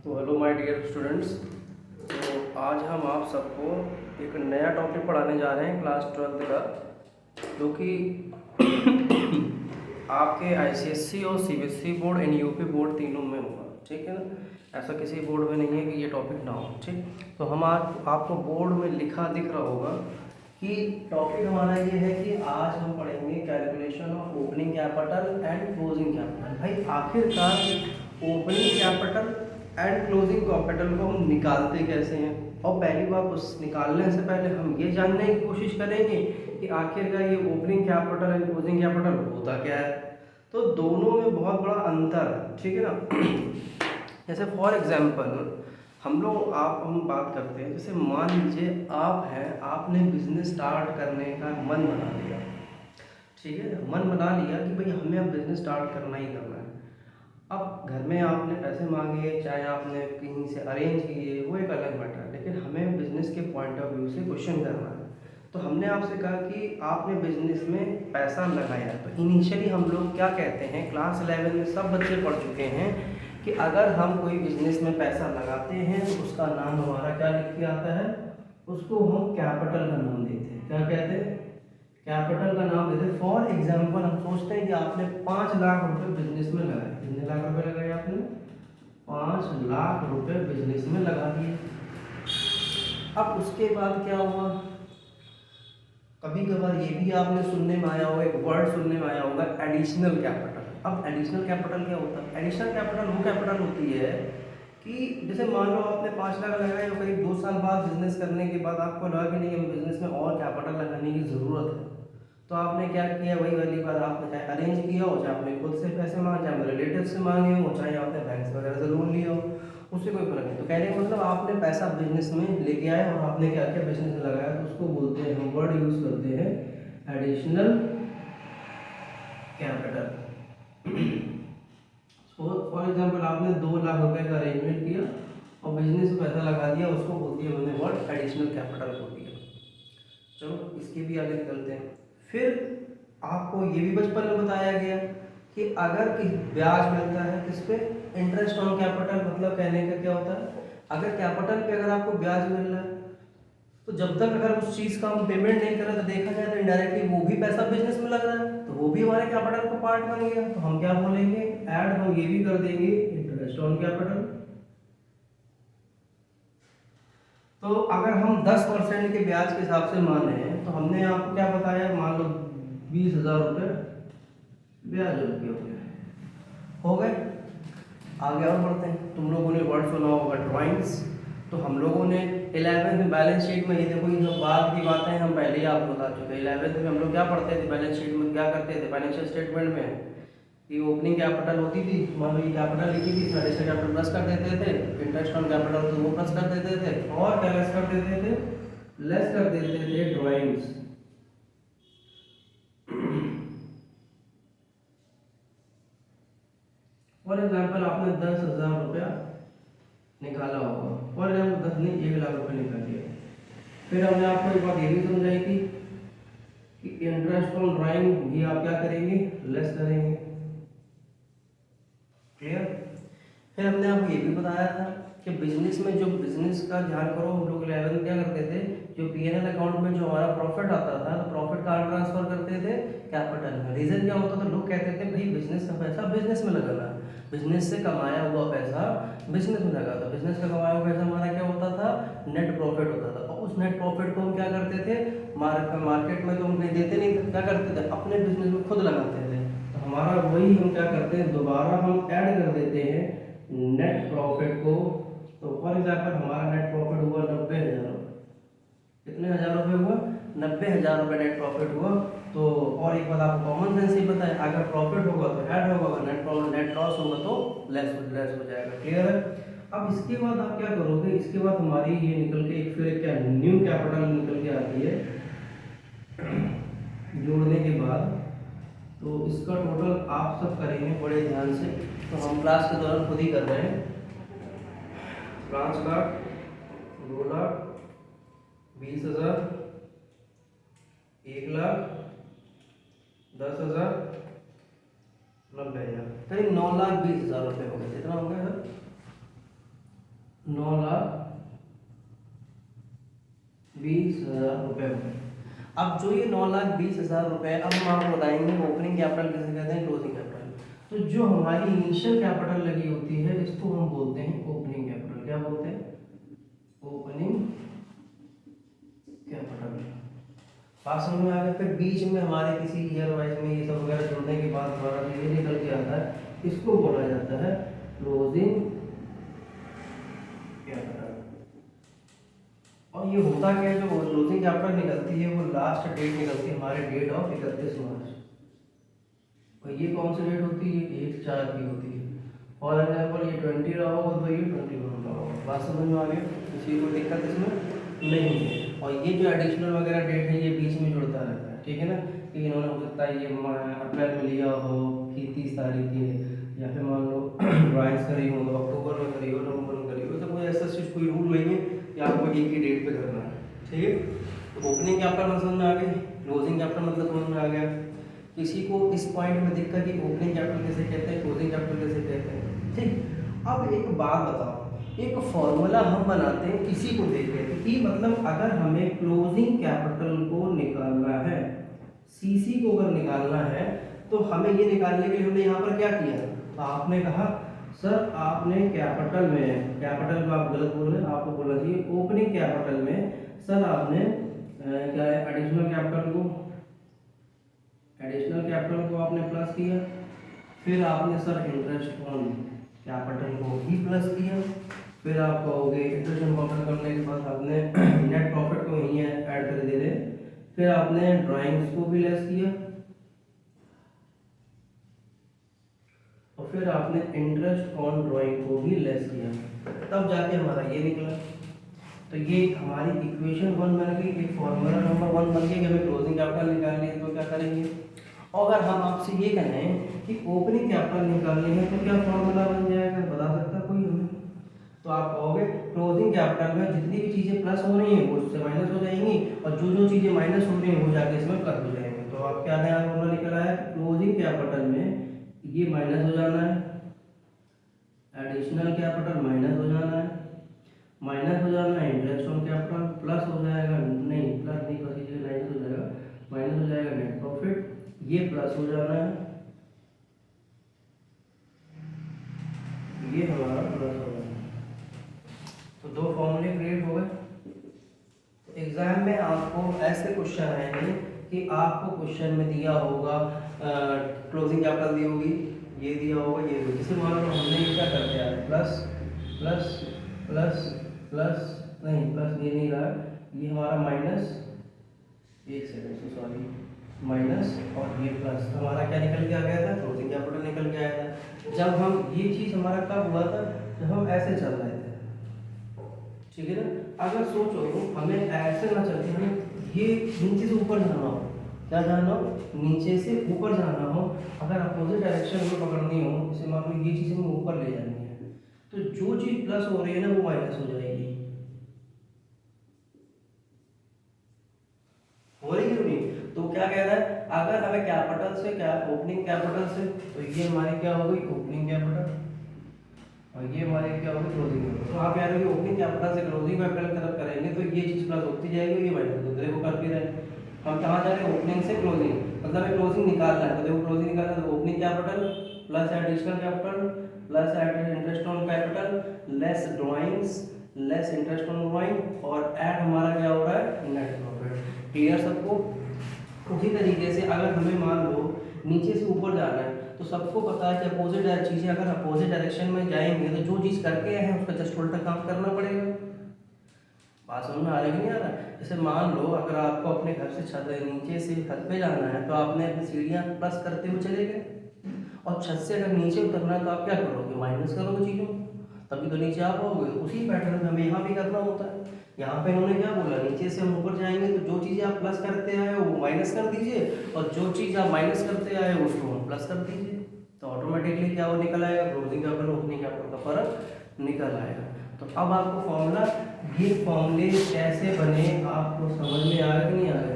तो hello my dear students. तो आज हम आप सबको एक नया टॉपिक पढ़ाने जा रहे हैं क्लास 12 का, जो कि आपके आईसीएससी और CBSE board and UP board तीनों में होगा। ठीक है ना, ऐसा किसी बोर्ड में नहीं है कि ये टॉपिक ना हो। ठीक, तो हम आज आपको बोर्ड में लिखा दिख रहा होगा कि टॉपिक हमारा ये है कि आज हम पढ़ेंगे calculation of opening capital and closing capital. भाई आखिरकार opening capital and closing capital को हम निकालते कैसे हैं, और पहली बार उस निकालने से पहले हम ये जानने की कोशिश करेंगे कि आखिरकार ये opening capital and closing capital होता क्या है। तो दोनों में बहुत बड़ा अंतर है, ठीक है ना। जैसे फॉर एग्जांपल हम बात करते हैं, जैसे मान लीजिए आप हैं, आपने बिजनेस स्टार्ट करने का मन बना लिया। ठीक है, मन बना लिया कि भाई हमें अब बिजनेस स्टार्ट करना ही करना है। अब घर में आपने पैसे मांगे, चाहे आपने कहीं से अरेंज किए, वो एक अलग मैटर है, लेकिन हमें बिजनेस के पॉइंट ऑफ व्यू से क्वेश्चन करना है। तो हमने आपसे कहा कि आपने बिजनेस में पैसा लगाया। तो इनिशियली हम लोग क्या कहते हैं, क्लास 11 में सब बच्चे पढ़ चुके हैं कि अगर हम कोई बिजनेस में पैसा लगाते हैं तो उसका नाम हमारा क्या लिख के आता है, उसको हम कैपिटल का नाम देते हैं। क्या कहते हैं? कैपिटल का नाम देते हैं। फॉर एग्जाम्पल हम सोचते हैं कि आपने 5 लाख रुपए बिजनेस में लगाए। कितने लाख रुपए लगाए आपने? 5 लाख रुपए बिजनेस में लगा दिए। अब उसके बाद क्या हुआ, कभी कभार ये भी आपने सुनने में आया होगा, एक वर्ड सुनने में आया होगा, एडिशनल कैपिटल। अब एडिशनल कैपिटल क्या होता है? एडिशनल कैपिटल वो कैपिटल होती है कि जैसे मान लो आपने 5 लाख लगाए और करीब 2 साल बाद बिजनेस करने के बाद आपको लगा कि नहीं, हम बिजनेस में और कैपिटल लगाने की ज़रूरत है। तो आपने क्या किया, वही वाली बात, आपने चाहे अरेंज किया हो, चाहे आपने खुद से पैसे मांगे, चाहे अपने रिलेटिव से मांगे हो, चाहे आपने बैंक वगैरह से लोन लिया हो, उससे कोई फर्क नहीं। तो कहने का मतलब आपने पैसा बिजनेस में लेके आए और आपने क्या किया, बिजनेस में लगाया। तो उसको बोलते हैं, हम वर्ड यूज करते हैं एडिशनल कैपिटल। फॉर एग्जाम्पल आपने 2 लाख रुपए का अरेंजमेंट किया और बिजनेस में पैसा लगा दिया, उसको बोल दिया मैंने वर्ड एडिशनल कैपिटल बोल दिया। चलो इसके भी आगे निकलते हैं। फिर आपको ये भी बचपन में बताया गया कि अगर ब्याज मिलता है किस पे, इंटरेस्ट ऑन कैपिटल। मतलब कहने का क्या होता है, अगर कैपिटल पे अगर आपको ब्याज मिल रहा है तो जब तक अगर उस चीज़ का हम पेमेंट नहीं कर रहे, तो देखा जाए तो इनडायरेक्टली वो भी पैसा बिजनेस में लग रहा है, तो वो भी हमारे कैपिटल का पार्ट बन गया। तो हम क्या बोलेंगे, ऐड हम ये भी कर देंगे इंटरेस्ट ऑन कैपिटल। तो अगर हम 10% के ब्याज के हिसाब से माने, तो हमने आपको क्या बताया, मान लो 20,000 रुपये ब्याज हो गए। आगे और बढ़ते हैं। तुम लोगों ने वर्ड सुना होगा ड्राइंग्स। तो हम लोगों ने 11th में बैलेंस शीट में, ये देखो ये सब बात की बातें हम पहले ही आपको बता चुके हैं। 11th में हम लोग क्या पढ़ते थे, बैलेंस शीट में क्या करते थे, फाइनेंशियल स्टेटमेंट में कि ओपनिंग कैपिटल होती थी, मान लो कैपिटल लिखी थी, एडिशनल कैपिटल प्लस कर देते थे, इंटरेस्ट ऑन कैपिटल तो वो प्लस कर देते थे, और क्या लेस कर देते थे, लेस कर देते थे ड्राइंग्स। फॉर एग्जाम्पल आपने 10,000 रुपया निकाला होगा, फॉर एग्जाम्पल 10 नहीं 1 लाख रुपये निकाल दिया। फिर हमने आपको एक बात ये भी समझाई थी कि इंटरेस्ट ऑन ड्राइंग भी आप क्या करेंगे, लेस करेंगे। क्लियर? फिर हमने आपको ये भी बताया था कि बिजनेस में, जो बिजनेस का ध्यान करो, हम लोग 11 में क्या करते थे, जो पीएनएल अकाउंट में जो हमारा प्रॉफिट आता था, तो प्रॉफिट कहाँ ट्रांसफर करते थे, कैपिटल में। रीजन क्या होता था, लोग कहते थे भाई बिजनेस का पैसा बिजनेस में लगाना, बिजनेस से कमाया हुआ पैसा बिजनेस में लगा। था बिजनेस का कमाया हुआ पैसा हमारा क्या होता था, नेट प्रॉफिट होता था। और उस नेट प्रॉफिट को हम क्या करते थे, मार्केट में तो हम कहीं देते नहीं थे, क्या करते थे, अपने बिजनेस में खुद लगाते थे। तो हमारा वही हम क्या करते हैं, दोबारा हम ऐड कर देते हैं नेट प्रॉफिट को। तो फॉर एग्जाम्पल हमारा नेट प्रॉफिट हुआ 90,000 रुपये। कितने हज़ार रुपये हुआ, 90,000 रुपये नेट प्रॉफिट हुआ। तो और एक बात आपको कॉमन सेंस ही पता है, अगर प्रॉफिट होगा तो ऐड होगा, अगर नेट लॉस होगा तो लेस हो जाएगा। क्लियर है? अब इसके बाद आप क्या करोगे, इसके बाद हमारी ये निकल के फिर क्या न्यू कैपिटल निकल के आती है जोड़ने के बाद। तो इसका टोटल आप सब करेंगे बड़े ध्यान से, तो हम क्लास के दौरान खुद ही कर रहे हैं। 5 लाख, 2 लाख, 20,000, 1 लाख, 10,000, 90,000, करीब 9,20,000 रुपये हो गए। कितना हो गया सर? 9,20,000 रुपये। अब जो ये 9,20,000 रुपये, अब हम आपको बताएंगे ओपनिंग कैपिटल किसे कहते हैं, क्लोजिंग कैपिटल। तो जो हमारी इनिशियल कैपिटल लगी होती है इसको हम बोलते हैं ओपनिंग कैपिटल। क्या बोलते हैं? Opening capital. बात समझ में आ गया। फिर बीच में हमारे किसी ईयर वाइज में ये सब वगैरह जुड़ने के बाद हमारा जो ये निकल के आता है इसको बोला जाता है क्लोजिंग कैपिटल। और ये होता क्या है, जो क्लोजिंग कैपिटल निकलती है वो लास्ट डेट निकलती है हमारे डेट ऑफ 31 मार्च। और ये कौन सी डेट होती है? 1/4 की होती है। फॉर एग्जाम्पल ये 20 रहा होगा तो ये 21 रहा होगा। बात समझ में आ गई? किसी को दिक्कत इसमें नहीं है। और ये जो एडिशनल वगैरह डेट है ये बीच में जुड़ता रहता है, ठीक है ना। कि इन्होंने हो सकता है ये अप्रैल में लिया हो कि 30 तारीख की है, या फिर मान लो ड्राइंग्स करी हो तो अक्टूबर में करी हो, नवंबर में करी हो, तो कोई ऐसा चीज़ कोई रूल नहीं है कि आपको एक ही डेट पे करना है, ठीक है। तो ओपनिंग कैपिटल मतलब समझ में आ गई, क्लोजिंग कैपिटल मतलब समझ में आ गया। किसी को इस पॉइंट में दिक्कत कि ओपनिंग कैपिटल कैसे कहते हैं, क्लोजिंग कैपिटल कैसे कहते हैं, ठीक। अब एक बात बताओ, एक फॉर्मूला हम बनाते हैं किसी को देख के कि मतलब अगर हमें क्लोजिंग कैपिटल को निकालना है, सीसी को अगर निकालना है, तो हमें ये निकालने के लिए हमने यहाँ पर क्या किया? तो आपने कहा सर आपने कैपिटल में, कैपिटल को आप गलत बोल रहे हैं, आपको बोलना चाहिए ओपनिंग कैपिटल में सर आपने क्या है एडिशनल कैपिटल को आपने प्लस किया, फिर आपने सर इंटरेस्ट ऑन कैपिटल को भी प्लस किया, फिर आप कहोगे इंटरेस्ट ऑन कैपिटल करने के बाद आपने नेट प्रॉफिट को यहीं ऐड कर दे रहे, फिर आपने ड्राइंग्स को भी लेस किया, और फिर आपने इंटरेस्ट ऑन ड्राइंग को भी लेस किया, तब जाके हमारा ये निकला। तो ये हमारी इक्वेशन 1 बन गई, एक फॉर्मूला नंबर 1 बन गया कि हमें क्लोजिंग कैपिटल निकालनी है तो क्या करेंगे। और अगर हम आपसे ये कहें कि ओपनिंग कैपिटल निकालनी है तो क्या फॉर्मूला बन जाएगा, बता सकता कोई हमें? तो आप कहोगे क्लोजिंग कैपिटल में जितनी भी चीज़ें प्लस हो रही हैं वो उससे माइनस हो जाएंगी, और जो जो चीज़ें माइनस हो रही हैं वो जाके इसमें प्लस हो जाएंगे। तो आप क्या नया फॉर्मूला निकला है, क्लोजिंग कैपिटल में ये माइनस हो जाना है, एडिशनल कैपिटल माइनस हो जाना है, माइनस हो जाना है इंटरेस्ट ऑन कैपिटल, प्लस हो जाएगा, नहीं प्लस नहीं, प्लस की जगह माइनस हो जाएगा, माइनस हो जाएगा नेट प्रॉफिट, ये प्लस हो जाना है, ये हमारा प्लस हो जाना है। तो दो फॉर्मूले क्रिएट हो गए। एग्जाम में आपको ऐसे क्वेश्चन आएंगे कि आपको क्वेश्चन में दिया होगा क्लोजिंग कैपिटल दी होगी, ये दिया होगा, ये दिया, जैसे मान लो हमने ये क्या कर दिया है प्लस प्लस प्लस प्लस, नहीं प्लस ये नहीं रहा, ये हमारा माइनस, एक सेकंड से सॉरी, माइनस और ये प्लस, हमारा क्या निकल के आ गया था, क्लोजिंग कैपिटल निकल के आया था। जब हम ये चीज़ हमारा कब हुआ था, जब हम ऐसे चल रहे थे, ठीक है ना। अगर सोचो हमें ऐसे ना चलते, हमें ये नीचे से ऊपर जाना हो, क्या जाना हो, नीचे से ऊपर जाना हो, अगर अपोजिट डायरेक्शन में पकड़नी हो, जैसे मान लो ये चीज़ हमें ऊपर ले जानी है, तो जो चीज़ प्लस हो रही है ना वो माइनस हो जाएगी, हो रही है नहीं। तो क्या कह रहा है, अगर हमें कैपिटल से क्या ओपनिंग कैपिटल से, तो ये हमारी क्या हो गई ओपनिंग कैपिटल, और ये हमारे क्या होगी क्लोजिंग कैपिटल। तो आप यार ओपनिंग कैपिटल से क्लोजिंग कैपिटल की तरफ करेंगे तो ये चीज़ प्लस होती जाएगी, ये माइनस होती है, देखो कर भी रहे हम कहाँ जा रहे हैं, ओपनिंग से क्लोजिंग, मतलब हमें क्लोजिंग निकालना है, तो देखो क्लोजिंग निकालना है तो opening capital plus additional capital plus interest on capital less drawings less interest on drawing, और ऐड हमारा क्या हो रहा है नेट प्रॉफिट। क्लियर सबको? उसी तरीके से अगर हमें मान लो नीचे से ऊपर जाना है, तो सबको पता है कि अपोजिट चीज़ें अगर अपोजिट डायरेक्शन में जाएंगे तो जो चीज़ करके आए हैं उसका जस्ट उल्टा काम करना पड़ेगा। बात समझ में आ रही नहीं आ रहा? जैसे मान लो अगर आपको अपने घर से छत नीचे से छत पे जाना है तो आपने अपनी सीढ़ियाँ प्लस करते हुए चले गए, और छत से अगर नीचे उतरना है तो आप क्या करोगे, माइनस करोगे चीज़ों, तभी तो नीचे आ पाओगे। उसी पैटर्न में हमें यहाँ भी करना होता है। यहाँ पे इन्होंने क्या बोला, नीचे से हम ऊपर जाएंगे तो जो चीज़ें आप प्लस करते आए हो वो माइनस कर दीजिए, और जो चीज़ आप माइनस करते आए हो उसको हम प्लस कर दीजिए, तो ऑटोमेटिकली क्या वो निकल आएगा, क्लोजिंग कैपिटल ओपनिंग कैपिटल का फर्क निकल आएगा। तो अब आपको फॉर्मूला, ये फॉर्मूले कैसे बने आपको समझ में आ रहा कि नहीं आ रहा?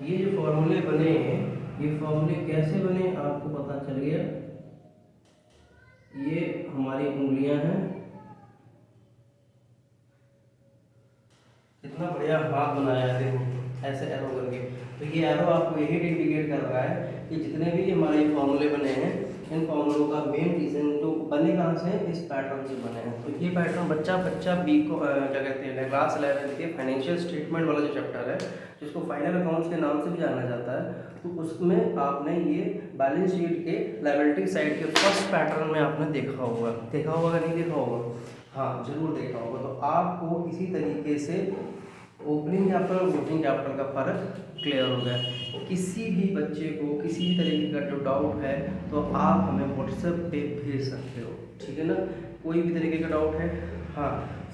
ये जो फॉर्मूले बने, ये फॉर्मूले कैसे बने आपको पता चल गया। ये हमारी उंगलियां हैं, कितना बढ़िया हाथ बनाया है, देखो ऐसे एरो करके। तो ये एरो आपको यही इंडिकेट कर रहा है कि जितने भी हमारे फॉर्मूले बने हैं, इन फॉर्मूलों का मेन रीजन जो बने कहाँ से, इस पैटर्न से बने हैं। तो ये पैटर्न बच्चा बी को क्या कहते हैं, क्लास 11 के फाइनेंशियल स्टेटमेंट वाला जो चैप्टर है, जिसको फाइनल अकाउंट्स के नाम से भी जाना जाता है, तो उसमें आपने ये बैलेंस शीट के लायबिलिटी साइड के फर्स्ट पैटर्न में आपने देखा होगा कि नहीं देखा होगा? हाँ, जरूर देखा होगा। तो आपको इसी तरीके से ओपनिंग कैपिटल और क्लोजिंग कैपिटल का फ़र्क क्लियर हो गया। किसी भी बच्चे को किसी भी तरीके का जो डाउट है तो आप हमें व्हाट्सएप पे भेज सकते हो, ठीक है ना? कोई भी तरीके का डाउट है, हाँ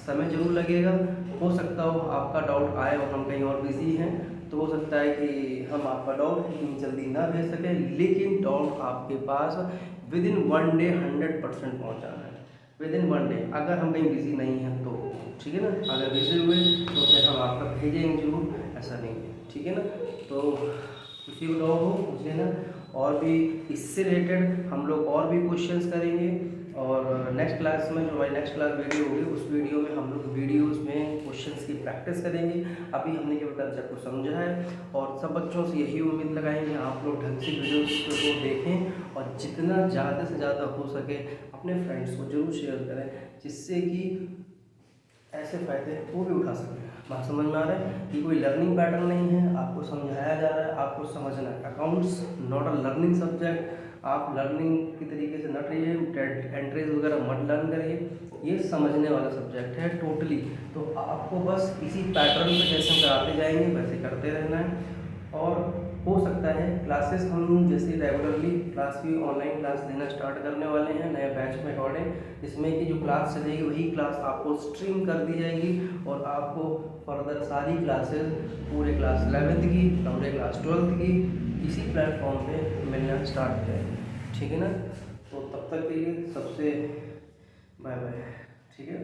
समय जरूर लगेगा, हो सकता हो आपका डाउट आए और हम कहीं और बिजी हैं, तो हो सकता है कि हम आपका डाउट इतनी जल्दी ना भेज सकें, लेकिन डाउट आपके पास विद इन 1 डे 100% पहुँचाना है, विद इन 1 डे। अगर हम कहीं बिजी नहीं हैं तो ठीक है ना, अगर बिजी हुए तो फिर हम आपका भेजेंगे जरूर, ऐसा नहीं है, ठीक है ना? तो किसी को डाउट हो पूछ लेना, और भी इससे रिलेटेड हम लोग और भी क्वेश्चंस करेंगे। और नेक्स्ट क्लास में, जो हमारी नेक्स्ट क्लास वीडियो होगी, उस वीडियो में हम लोग वीडियोस में क्वेश्चंस की प्रैक्टिस करेंगे। अभी हमने केवल कंसेप्ट को समझा है, और सब बच्चों से यही उम्मीद लगाएंगे आप लोग ढंग से वीडियोस को देखें और जितना ज़्यादा से ज़्यादा हो सके अपने फ्रेंड्स को जरूर शेयर करें, जिससे कि ऐसे फ़ायदे वो भी उठा सकें। बात समझ में आ रहा है कि कोई लर्निंग पैटर्न नहीं है, आपको समझाया जा रहा है, आपको समझना है। Accounts not a learning subject, आप लर्निंग की तरीके से न रहिए, एंट्रीज वगैरह मत लर्न करिए, ये समझने वाला सब्जेक्ट है टोटली। तो आपको बस इसी पैटर्न पे जैसे हम कराते जाएंगे वैसे करते रहना है। और हो सकता है क्लासेस हम जैसे रेगुलरली क्लास भी ऑनलाइन क्लास लेना स्टार्ट करने वाले हैं नए बैच में अकॉर्डिंग, जिसमें कि जो क्लास चलेगी वही क्लास आपको स्ट्रीम कर दी जाएगी, और आपको फर्दर सारी क्लासेस पूरे क्लास 11th की, पूरे क्लास 12th की इसी प्लेटफॉर्म पे मिलना स्टार्ट हो जाएगी, ठीक है ना? तो तब तक के लिए सबसे बाय बाय, ठीक है।